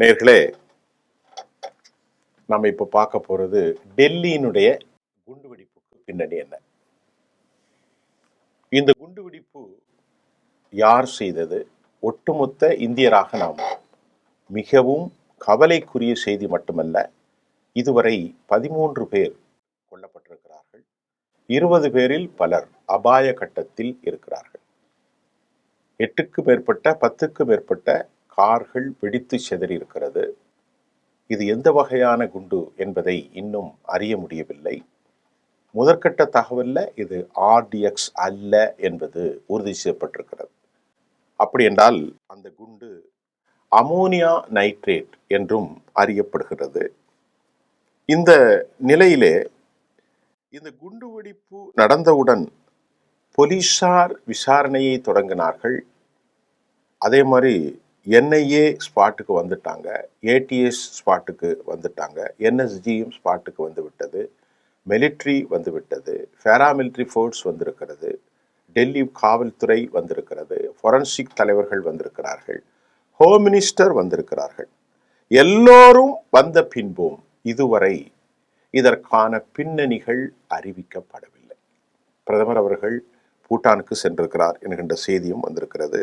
நேயர்களே, நம்ம இப்ப பார்க்க போறது டெல்லியினுடைய குண்டுவெடிப்புக்கு பின்னணி என்ன? இந்த குண்டுவெடிப்பு யார் செய்தது? ஒட்டுமொத்த இந்தியராக நாம் மிகவும் கவலைக்குரிய செய்தி மட்டுமல்ல, இதுவரை 13 பேர் கொல்லப்பட்டிருக்கிறார்கள். 20 பேரில் பலர் அபாய கட்டத்தில் இருக்கிறார்கள். 8க்கு மேற்பட்ட 10க்கு மேற்பட்ட கார்கள் வெடித்து சிதறி இருக்கிறது. இது எந்த வகையான குண்டு என்பதை இன்னும் அறிய முடியவில்லை. முதற்கட்ட தகவல்ல இது RDX அல்ல என்பது உறுதி செய்யப்பட்டிருக்கிறது. அப்படி என்றால் அந்த குண்டு அமோனியா நைட்ரேட் என்றும் அறியப்படுகிறது. இந்த நிலையிலே இந்த குண்டுவெடிப்பு நடந்தவுடன் போலீசார் விசாரணையை தொடங்கினார்கள். அதே மாதிரி NIA ஸ்பாட்டுக்கு வந்துட்டாங்க, ATS ஸ்பாட்டுக்கு வந்துட்டாங்க, NSGயும் ஸ்பாட்டுக்கு வந்து விட்டது, மிலிட்ரி வந்துவிட்டது, பேராமிலிட்ரி ஃபோர்ஸ் வந்திருக்கிறது, டெல்லி காவல்துறை வந்திருக்கிறது, ஃபொரன்சிக் தலைவர்கள் வந்திருக்கிறார்கள், ஹோம் மினிஸ்டர் வந்திருக்கிறார்கள். எல்லோரும் வந்த பின்பும் இதுவரை இதற்கான பின்னணிகள் அறிவிக்கப்படவில்லை. பிரதமர் அவர்கள் பூட்டானுக்கு சென்றிருக்கிறார் என்கின்ற செய்தியும் வந்திருக்கிறது.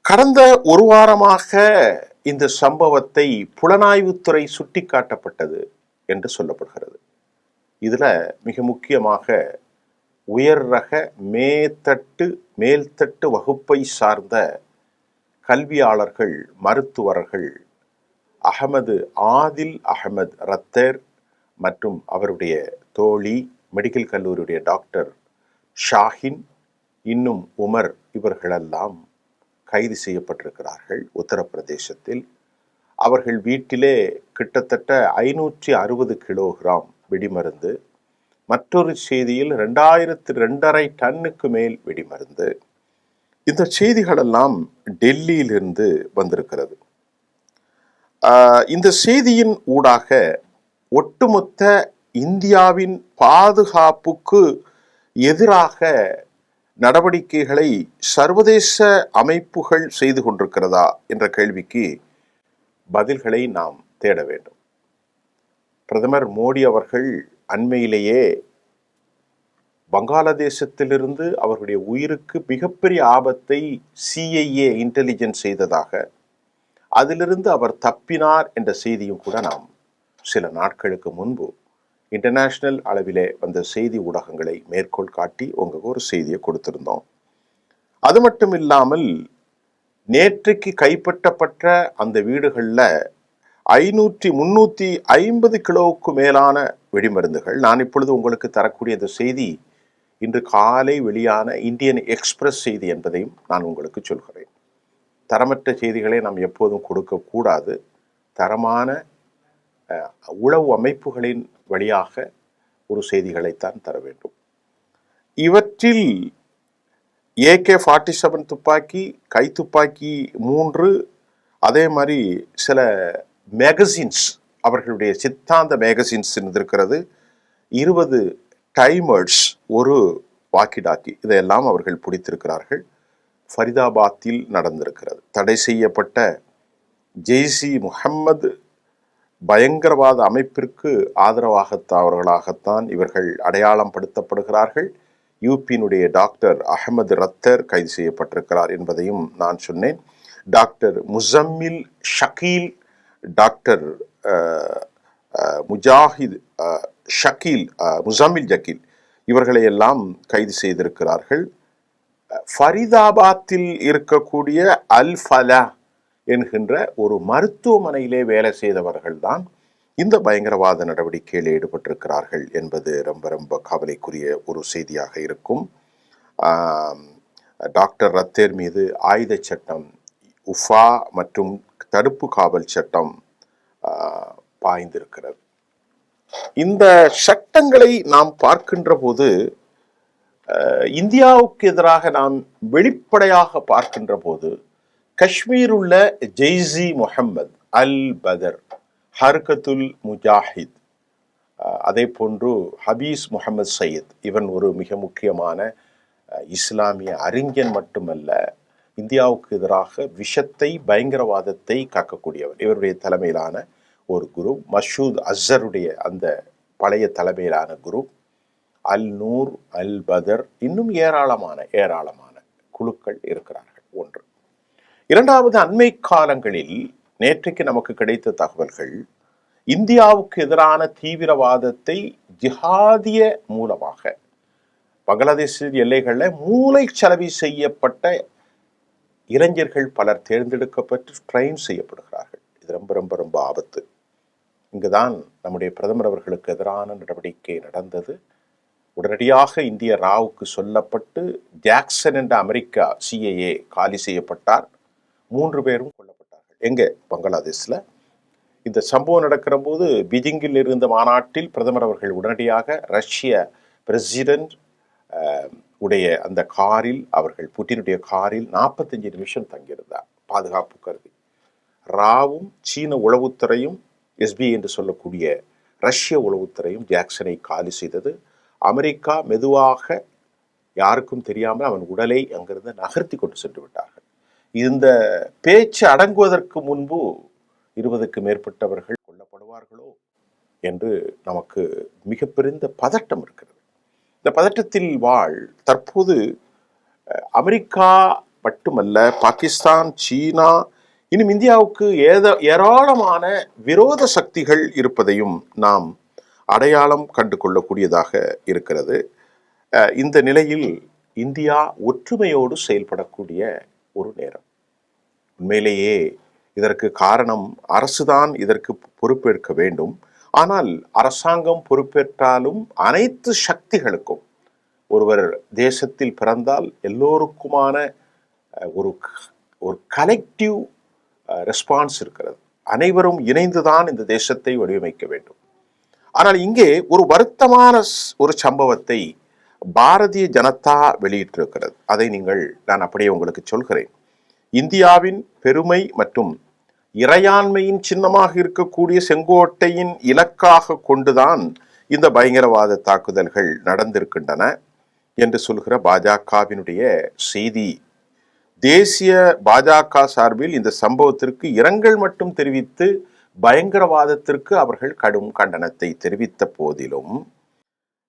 கடந்த ஒரு வாரமாக இந்த சம்பவத்தை புலனாய்வுத்துறை சுட்டிக்காட்டப்பட்டது என்று சொல்லப்படுகிறது. இதுல மிக முக்கியமாக உயர் ரக மேல்தட்டு வகுப்பை சார்ந்த கல்வியாளர்கள், மருத்துவர்கள் ஆதில் அகமது ரத்தர் மற்றும் அவருடைய தோழி மெடிக்கல் கல்லூரியுடைய டாக்டர் ஷாஹின், இன்னும் உமர், இவர்களெல்லாம் கைது செய்யப்பட்டிருக்கிறார்கள் உத்தரப்பிரதேசத்தில். அவர்கள் வீட்டிலே கிட்டத்தட்ட 560 கிலோகிராம் வெடிமருந்து, மற்றொரு செய்தியில் 2250 டன்னுக்கு மேல் வெடிமருந்து. இந்த செய்திகளெல்லாம் டெல்லியிலிருந்து வந்திருக்கிறது. இந்த செய்தியின் ஊடாக ஒட்டுமொத்த இந்தியாவின் பாதுகாப்புக்கு எதிராக நடவடிக்கைகளை சர்வதேச அமைப்புகள் செய்து கொண்டிருக்கிறதா என்ற கேள்விக்கு பதில்களை நாம் தேட வேண்டும். பிரதமர் மோடி அவர்கள் அண்மையிலேயே வங்காளதேசத்திலிருந்து அவர்களுடைய உயிருக்கு மிகப்பெரிய ஆபத்தை CIA இன்டெலிஜென்ஸ் செய்ததாக, அதிலிருந்து அவர் தப்பினார் என்ற செய்தியும் கூட நாம் சில நாட்களுக்கு முன்பு இன்டர்நேஷனல் அளவிலே வந்த செய்தி ஊடகங்களை மேற்கோள் காட்டி உங்களுக்கு ஒரு செய்தியை கொடுத்திருந்தோம். அது மட்டும் இல்லாமல் நேற்றைக்கு கைப்பற்றப்பட்ட அந்த வீடுகளில் 350 கிலோவுக்கு மேலான வெடிமருந்துகள். நான் இப்பொழுது உங்களுக்கு தரக்கூடிய இந்த செய்தி இன்று காலை வெளியான இந்தியன் எக்ஸ்பிரஸ் செய்தி என்பதையும் நான் உங்களுக்கு சொல்கிறேன். தரமற்ற செய்திகளை நாம் எப்போதும் கொடுக்கக்கூடாது. தரமான உளவு அமைப்புகளின் வழியாக ஒரு செய்திகளைத்தான் தர வேண்டும். இவற்றில் AK-47 துப்பாக்கி, கைத்துப்பாக்கி 3, அதே மாதிரி சில மேகசின்ஸ், அவர்களுடைய சித்தாந்த மேகசின்ஸ் இருந்திருக்கிறது, 20 டைமர்ஸ், ஒரு வாக்கிடாக்கி, இதையெல்லாம் அவர்கள் பிடித்திருக்கிறார்கள். ஃபரிதாபாத்தில் நடந்திருக்கிறது. தடை செய்யப்பட்ட ஜெய்ஷ்-இ-முஹம்மது பயங்கரவாத அமைப்பிற்கு ஆதரவாகத்தான் இவர்கள் அடையாளம் படுத்தப்படுகிறார்கள். யூபியினுடைய டாக்டர் அகமது ரத்தர் கைது செய்யப்பட்டிருக்கிறார் என்பதையும் நான் சொன்னேன். டாக்டர் முசம்மில் ஷக்கீல், டாக்டர் முசம்மில் ஜக்கீல், இவர்களை எல்லாம் கைது செய்திருக்கிறார்கள். ஃபரிதாபாத்தில் இருக்கக்கூடிய அல் ஃபலா என்கின்ற ஒரு மருத்துவமனையிலே வேலை செய்தவர்கள் தான் இந்த பயங்கரவாத நடவடிக்கையில் ஈடுபட்டிருக்கிறார்கள் என்பது ரொம்ப ரொம்ப கவலைக்குரிய ஒரு செய்தியாக இருக்கும். டாக்டர் ரத்தேர் மீது ஆயுத சட்டம், உஃபா மற்றும் தடுப்பு காவல் சட்டம் பாய்ந்திருக்கிறது. இந்த சட்டங்களை நாம் பார்க்கின்ற போது, இந்தியாவுக்கு எதிராக நாம் வெளிப்படையாக பார்க்கின்ற போது, காஷ்மீர் உள்ள ஜெய்ஷ்-இ-முஹம்மது, அல் பதர், ஹர்கத்துல் முஜாஹித், அதே போன்று ஹபீஸ் முகமது சையத், இவன் ஒரு மிக முக்கியமான இஸ்லாமிய அறிஞன் மட்டுமல்ல, இந்தியாவுக்கு எதிராக விஷத்தை, பயங்கரவாதத்தை காக்கக்கூடியவர். இவருடைய தலைமையிலான ஒரு குரூப், மசூத் அஸ்ஹருடைய அந்த பழைய தலைமையிலான குரூப், அல் நூர், அல் பதர், இன்னும் ஏராளமான குழுக்கள் இருக்கிறார்கள். ஒன்று. இரண்டாவது, அண்மை காலங்களில் நேற்றைக்கு நமக்கு கிடைத்த தகவல்கள், இந்தியாவுக்கு எதிரான தீவிரவாதத்தை ஜிஹாதிய மூலமாக பங்களாதேஷ் எல்லைகளில் மூளைச்சலவை செய்யப்பட்ட இளைஞர்கள் பலர் தேர்ந்தெடுக்கப்பட்டு ட்ரெயின் செய்யப்படுகிறார்கள். இது ரொம்ப ரொம்ப ரொம்ப ஆபத்து. இங்குதான் நம்முடைய பிரதமர் அவர்களுக்கு எதிரான நடவடிக்கை நடந்தது. உடனடியாக இந்திய ராவுக்கு சொல்லப்பட்டு ஜாக்சன் என்ற அமெரிக்கா CIA காலி செய்யப்பட்டார். 3 பேரும் கொல்லப்பட்டார்கள். எங்கே? பங்களாதேஷில். இந்த சம்பவம் நடக்கிற போது பீஜிங்கில் இருந்த மாநாட்டில் பிரதமர் அவர்கள் உடனடியாக ரஷ்ய பிரசிடென்ட் உடைய அந்த காரில், அவர்கள் புட்டினுடைய காரில் 45 நிமிஷம் தங்கியிருந்தார் பாதுகாப்பு கருதி. ராவும் சீன உளவுத்துறையும், SBI என்று சொல்லக்கூடிய ரஷ்ய உளவுத்துறையும் ஜாக்சனை காலி செய்தது. அமெரிக்கா மெதுவாக, யாருக்கும் தெரியாமல் அவன் உடலை அங்கிருந்து நகர்த்தி கொண்டு சென்று விட்டார்கள். இந்த பேச்சு அடங்குவதற்கு முன்பு 20க்கு மேற்பட்டவர்கள் கொல்லப்படுவார்களோ என்று நமக்கு மிக பெரிய பதட்டம் இருக்கிறது. இந்த பதட்டத்தில் தற்போது அமெரிக்கா மட்டுமல்ல, பாகிஸ்தான், சீனா, இன்னும் இந்தியாவுக்கு ஏராளமான விரோத சக்திகள் இருப்பதையும் நாம் அடையாளம் கண்டு கொள்ளக்கூடியதாக இருக்கிறது. இந்த நிலையில் இந்தியா ஒற்றுமையோடு செயல்படக்கூடிய ஒரு நேரம். உண்மையிலேயே இதற்கு காரணம் அரசுதான் இதற்கு பொறுப்பேற்க வேண்டும். ஆனால் அரசாங்கம் பொறுப்பேற்றாலும் அனைத்து சக்திகளுக்கும், ஒருவர் தேசத்தில் பிறந்தால் எல்லோருக்குமான ஒரு கலெக்டிவ் ரெஸ்பான்ஸ் இருக்கிறது. அனைவரும் இணைந்துதான் இந்த தேசத்தை வடிவமைக்க வேண்டும். ஆனால் இங்கே ஒரு வருத்தமான ஒரு சம்பவத்தை பாரதிய ஜனதா வெளியிட்டிருக்கிறது. அதை நான் அப்படியே உங்களுக்கு சொல்கிறேன். இந்தியாவின் பெருமை மற்றும் இறையாண்மையின் சின்னமாக இருக்கக்கூடிய செங்கோட்டையின் இலக்காக கொண்டுதான் இந்த பயங்கரவாத தாக்குதல்கள் நடந்திருக்கின்றன என்று சொல்கிற பாஜகவினுடைய செய்தி. தேசிய பாஜக சார்பில் இந்த சம்பவத்திற்கு இரங்கல் மட்டும் தெரிவித்து பயங்கரவாதத்திற்கு அவர்கள் கடும் கண்டனத்தை தெரிவித்த போதிலும்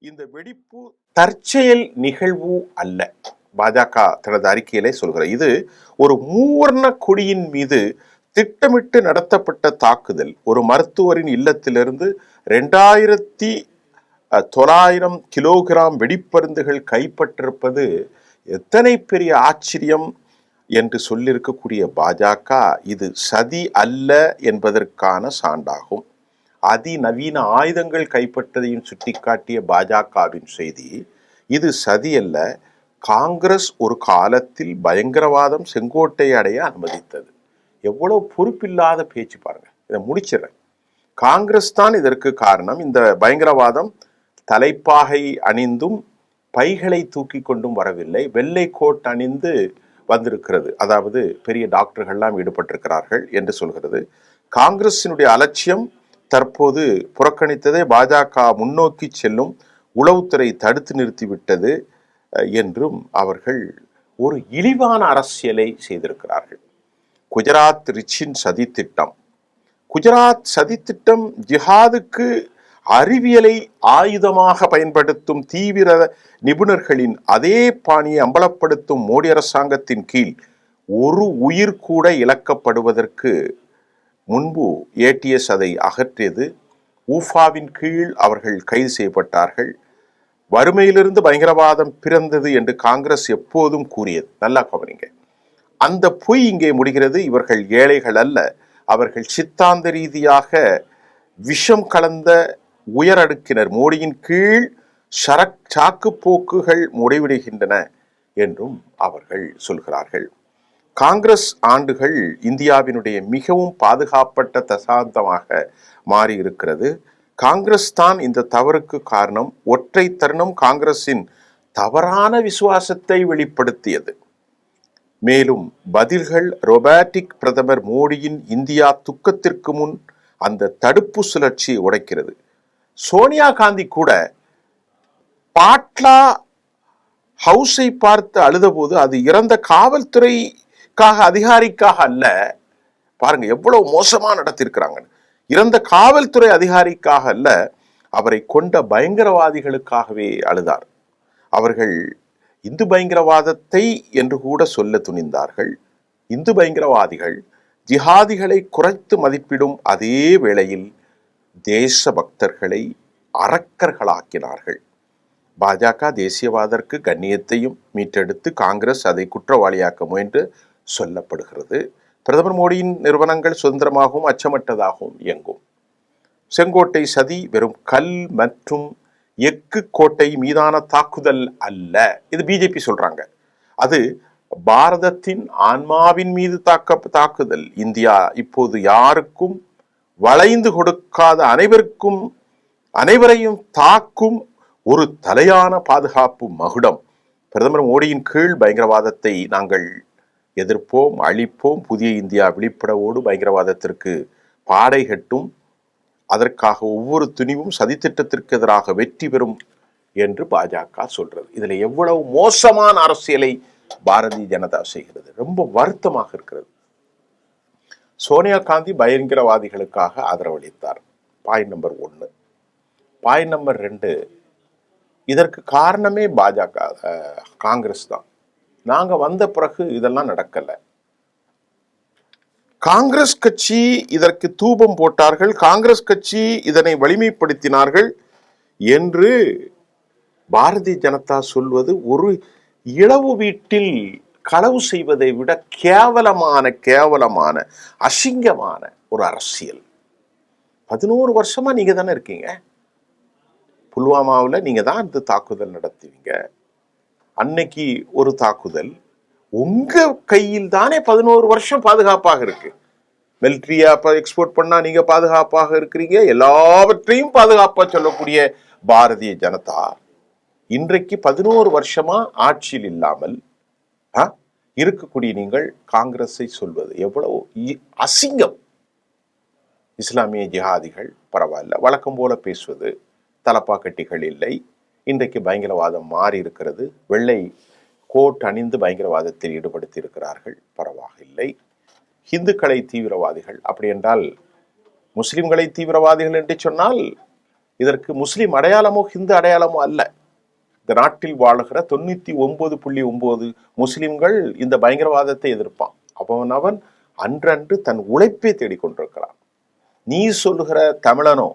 இந்த வெடிப்பு தற்செயல் நிகழ்வு அல்ல. பாஜக தனது அறிக்கையிலே சொல்கிற இது ஒரு மூவர்ண கொடியின் மீது திட்டமிட்டு நடத்தப்பட்ட தாக்குதல். ஒரு மருத்துவரின் இல்லத்திலிருந்து 2900 கிலோகிராம் வெடிப்பருந்துகள் கைப்பற்றிருப்பது எத்தனை பெரிய ஆச்சரியம் என்று சொல்லியிருக்கக்கூடிய பாஜக, இது சதி அல்ல என்பதற்கான சான்றாகும். அதிநவீன ஆயுதங்கள் கைப்பற்றதையும் சுட்டிக்காட்டிய பாஜகவின் செய்தி, இது சதி அல்ல, காங்கிரஸ் ஒரு காலத்தில் பயங்கரவாதம் செங்கோட்டை அடைய அனுமதித்தது. எவ்வளவு பொறுப்பில்லாத பேச்சு பாருங்க. இதை முடிச்சிடறேன். காங்கிரஸ் தான் இதற்கு காரணம். இந்த பயங்கரவாதம் தலைப்பாகை அணிந்தும் பைகளை தூக்கி கொண்டும் வரவில்லை, வெள்ளை கோட் அணிந்து வந்திருக்கிறது. அதாவது பெரிய டாக்டர்கள்லாம் ஈடுபட்டிருக்கிறார்கள் என்று சொல்கிறது. காங்கிரசினுடைய அலட்சியம் தற்போது புறக்கணித்ததை பாஜக முன்னோக்கி செல்லும் உளவுத்துறை தடுத்து நிறுத்திவிட்டது என்றும் அவர்கள் ஒரு இழிவான அரசியலை செய்திருக்கிறார்கள். குஜராத் ரிச்சின் சதித்திட்டம். குஜராத் சதித்திட்டம் ஜிஹாதுக்கு அறிவியலை ஆயுதமாக பயன்படுத்தும் தீவிர நிபுணர்களின் அதே பாணியை அம்பலப்படுத்தும் மோடி அரசாங்கத்தின் கீழ் ஒரு உயிர் கூட இழக்கப்படுவதற்கு முன்பு ATS அதை அகற்றியது. ஊஃபாவின் கீழ் அவர்கள் கைது செய்யப்பட்டார்கள். வறுமையிலிருந்து பயங்கரவாதம் பிறந்தது என்று காங்கிரஸ் எப்போதும் கூறியது. நல்லா கவனிங்க. அந்த பொய் இங்கே முடிகிறது. இவர்கள் ஏழைகள் அல்ல, அவர்கள் சித்தாந்த ரீதியாக விஷம் கலந்த உயரடுக்கினர். மோடியின் கீழ் சாக்கு போக்குகள் முடிவடைகின்றன என்றும் அவர்கள் சொல்கிறார்கள். காங்கிரஸ் ஆண்டுகள் இந்தியாவினுடைய மிகவும் பாதுகாப்பட்ட தசாப்தமாக மாறி இருக்கிறது. காங்கிரஸ் தான் இந்த தவறுக்கு காரணம். ஒற்றை தருணம் காங்கிரசின் தவறான விசுவாசத்தை வெளிப்படுத்தியது. மேலும் பதில்கள் ரோபாட்டிக் பிரதமர் மோடியின் இந்தியா துக்கத்திற்கு முன் அந்த தடுப்பு சுழற்சியை உடைக்கிறது. சோனியா காந்தி கூட பாட்லா ஹவுஸை பார்த்து அழுத போது அது இறந்த காவல்துறை காவல்துறைக்காக அதிகாரிக்காக அல்ல, பாருங்க எவ்வளவு மோசமா நடத்திருக்கிறாங்க. இறந்த காவல்துறை அதிகாரிக்காக அல்ல, அவரை கொண்ட பயங்கரவாதிகளுக்காகவே அழுதார். அவர்கள் இந்து பயங்கரவாதத்தை என்று கூட சொல்ல துணிந்தார்கள். இந்து பயங்கரவாதிகள் ஜிஹாதிகளை குறைத்து மதிப்பிடும் அதே வேளையில் தேச பக்தர்களை அரக்கர்களாக்கினார்கள். பாஜக தேசியவாதற்கு கண்ணியத்தையும் மீட்டெடுத்து காங்கிரஸ் அதை குற்றவாளியாக்க முயன்று சொல்லப்படுகிறது. பிரதமர் மோடியின் நிறுவனங்கள் சுதந்திரமாகவும் அச்சமற்றதாகவும் இயங்கும். செங்கோட்டை சதி வெறும் கல் மற்றும் எஃகு கோட்டை மீதான தாக்குதல் அல்ல, இது பிஜேபி சொல்றாங்க. அது பாரதத்தின் ஆன்மாவின் மீது தாக்குதல். இந்தியா இப்போது யாருக்கும் வளைந்து கொடுக்காத அனைவரையும் தாக்கும் ஒரு தலையான பாதுகாப்பு மகுடம். பிரதமர் மோடியின் கீழ் பயங்கரவாதத்தை நாங்கள் எதிர்ப்போம், அழிப்போம். புதிய இந்தியா விழிப்படவோடு பயங்கரவாதத்திற்கு பாடை கட்டும். அதற்காக ஒவ்வொரு துணிவும் சதித்திட்டத்திற்கு எதிராக வெற்றி பெறும் என்று பாஜக சொல்றது. இதுல எவ்வளவு மோசமான அரசியலை பாரதிய ஜனதா செய்கிறது. ரொம்ப வருத்தமாக இருக்கிறது. சோனியா காந்தி பயங்கரவாதிகளுக்காக ஆதரவளித்தார். Point number 1. பாயிண்ட் நம்பர் 2, இதற்கு காரணமே பாஜக, காங்கிரஸ் தான். நாங்க வந்த பிறகு இதெல்லாம் நடக்கல. காங்கிரஸ் கட்சி இதற்கு தூபம் போட்டார்கள், காங்கிரஸ் கட்சி இதனை வலிமைப்படுத்தினார்கள் என்று பாரதிய ஜனதா சொல்வது ஒரு இளவு வீட்டில் களவு செய்வதை விட கேவலமான அசிங்கமான ஒரு அரசியல். 11 வருஷமா நீங்க தானே இருக்கீங்க. புல்வாமாவில் நீங்க தான் இந்த தாக்குதல் நடத்துவீங்க. அன்னைக்கு ஒரு தாக்குதல் உங்க கையில் தானே 11 வருஷம் பாதுகாப்பாக இருக்கு. மிலிட்ரியா எக்ஸ்போர்ட் பண்ணா நீங்க பாதுகாப்பாக இருக்கிறீங்க. எல்லாவற்றையும் பாதுகாப்பா சொல்லக்கூடிய பாரதிய ஜனதா இன்றைக்கு 11 வருஷமா ஆட்சியில் இல்லாமல் இருக்கக்கூடிய நீங்கள் காங்கிரஸை சொல்வது எவ்வளவு அசிங்கம். இஸ்லாமிய ஜிஹாதிகள் பரவாயில்ல, வழக்கம் போல பேசுவது, தலப்பா கட்டிகள் இல்லை. இன்றைக்கு பயங்கரவாதம் மாறி இருக்கிறது. வெள்ளை கோட் அணிந்து பயங்கரவாதத்தில் ஈடுபடுத்தி இருக்கிறார்கள், பரவாயில்லை. இந்துக்களை தீவிரவாதிகள், அப்படி என்றால் முஸ்லிம்களை தீவிரவாதிகள் என்று சொன்னால் இதற்கு முஸ்லிம் அடையாளமோ ஹிந்து அடையாளமோ அல்ல. இந்த நாட்டில் வாழுகிற 99.9 முஸ்லிம்கள் இந்த பயங்கரவாதத்தை எதிர்ப்பான். அவன் அன்றன்று தன் உழைப்பை தேடிக்கொண்டிருக்கிறான். நீ சொல்லுகிற தமிழனோ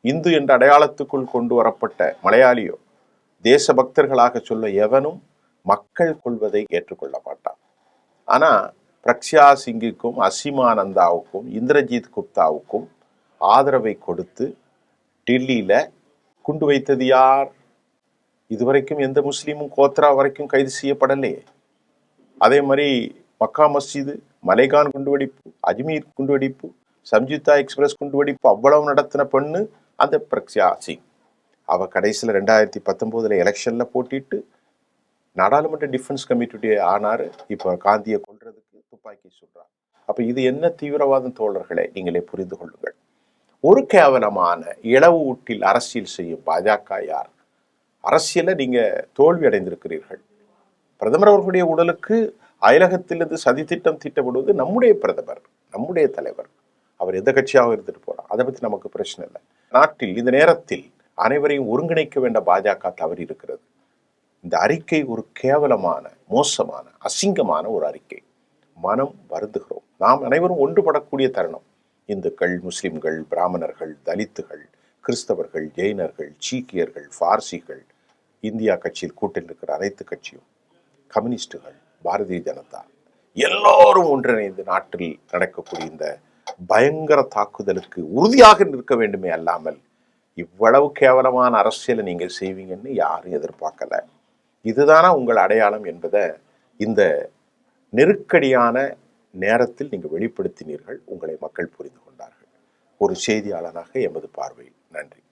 இந்து என்ற அடையாளத்துக்குள் கொண்டு வரப்பட்ட மலையாளியோ தேசபக்தர்களாக சொல்ல எவனும் மக்கள் கொள்வதை ஏற்றுக்கொள்ள மாட்டான். ஆனா பிரக்யா சிங்குக்கும் அசிமானந்தாவுக்கும் இந்திரஜித் குப்தாவுக்கும் ஆதரவை கொடுத்து டெல்லியில குண்டு வைத்தது யார்? இதுவரைக்கும் எந்த முஸ்லீமும் கோத்ரா வரைக்கும் கைது செய்யப்படலையே. அதே மாதிரி மக்கா மஸ்ஜிது, மலைகான் குண்டுவெடிப்பு, அஜ்மீர் குண்டுவெடிப்பு, சம்யுக்தா எக்ஸ்பிரஸ் குண்டுவெடிப்பு அவ்வளவு நடத்தின பெண்ணு அந்த பிரக்யா சிங். அவ கடைசியில் 2019 எலெக்ஷன்ல போட்டிட்டு நாடாளுமன்ற டிஃபென்ஸ் கமிட்டி ஆனாரு. இப்போ காந்தியை கொல்றதுக்கு துப்பாக்கி சொல்றார். அப்ப இது என்ன தீவிரவாதம் தோழர்களே, நீங்களே புரிந்து கொள்ளுங்கள். ஒரு கேவலமான இளவு ஊட்டில் அரசியல் செய்யும் பாஜக யார்? அரசியல நீங்க தோல்வி அடைந்திருக்கிறீர்கள். பிரதமர் அவர்களுடைய உடலுக்கு அயலகத்திலிருந்து சதித்திட்டம் தீட்டப்படுவது நம்முடைய பிரதமர், நம்முடைய தலைவர். அவர் எந்த கட்சியாக இருந்துட்டு போறார், அதை பத்தி நமக்கு பிரச்சனை இல்லை. நாட்டில் இந்த நேரத்தில் அனைவரையும் ஒருங்கிணைக்க வேண்ட பாஜக தவறி இருக்கிறது. இந்த அறிக்கை ஒரு கேவலமான, மோசமான, அசிங்கமான ஒரு அறிக்கை. மனம் வருந்துகிறோம். நாம் அனைவரும் ஒன்றுபடக்கூடிய தருணம். இந்துக்கள், முஸ்லிம்கள், பிராமணர்கள், தலித்துகள், கிறிஸ்தவர்கள், ஜெயினர்கள், சீக்கியர்கள், பார்சிகள், இந்தியா கட்சியில் கூட்டில் இருக்கிற அனைத்து கட்சியும், கம்யூனிஸ்டுகள், பாரதிய ஜனதா எல்லோரும் ஒன்றிணைந்து நாட்டில் நடக்கக்கூடிய இந்த பயங்கர தாக்குதலுக்கு உறுதியாக நிற்க வேண்டுமே அல்லாமல் இவ்வளவு கேவலமான அரசியலை நீங்கள் செய்வீங்கன்னு யாரும் எதிர்பார்க்கல. இதுதானா உங்கள் அடையாளம் என்பதை இந்த நெருக்கடியான நேரத்தில் நீங்கள் வெளிப்படுத்தினீர்கள். உங்களை மக்கள் புரிந்து கொண்டார்கள். ஒரு செய்தியாளனாக எமது பார்வை. நன்றி.